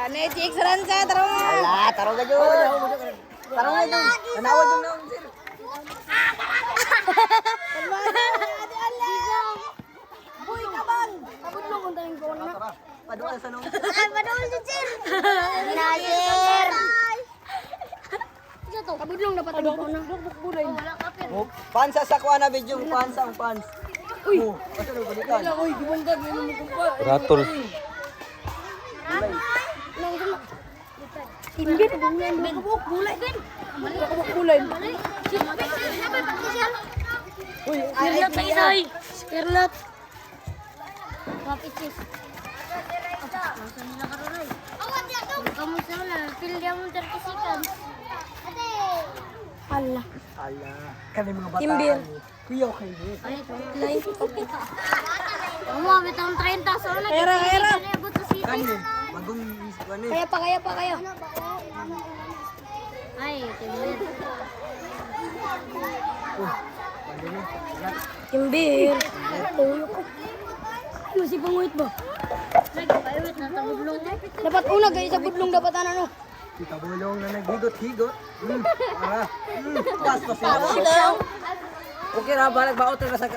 Ane, Chik, Saransa, tarong. Ala, tarong na dyan. Tarong na dyan. Nanawad yung naong, sir. Boy, kabang. Kabudlong kung tayo ko na. Paduan sa nung. Padul si Sir. Nasir. Kabudlong dapat tayo ko na. Bulay. Pansa sa kuha na video. Pansa ang pans. Uy. Ito na balikan. Uy, gibunggag. Ano mo kumpa? Ratol. Timbit. Kabuk, bulay din. Kabuk, bulay. Uy, Scarlett na isay. Scarlett. Papichis. Masa nila karoray. Kamu sana, pilih mo 30 seconds. Ate. Hala. Ala. Kami mga bataan. Timbir. Kuya, okay. Ay, lain ko. Kamu abit ang 30 sa una. Kaya. Kani, bagong ano eh. Kaya pa kayo. Ay, timbir. Timbir. Tulo ko. Masih panguit ba? Nagpaiwit na tabudlong. Dapat una guys sa budlong dapat ano. Kita bulong na naghigot-higot. Para. Pas sila. Okay ra balag baot na sa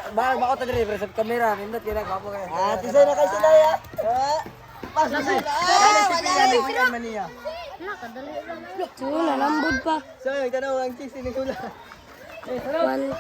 dire sa kamera nindot kira gwapo kay. Ah, tisay na kay sila ya. Pas na sila. Wala maniya. Nakadali lang. Wala lambod pa. So, tanaw ang cheese ni Kula. One.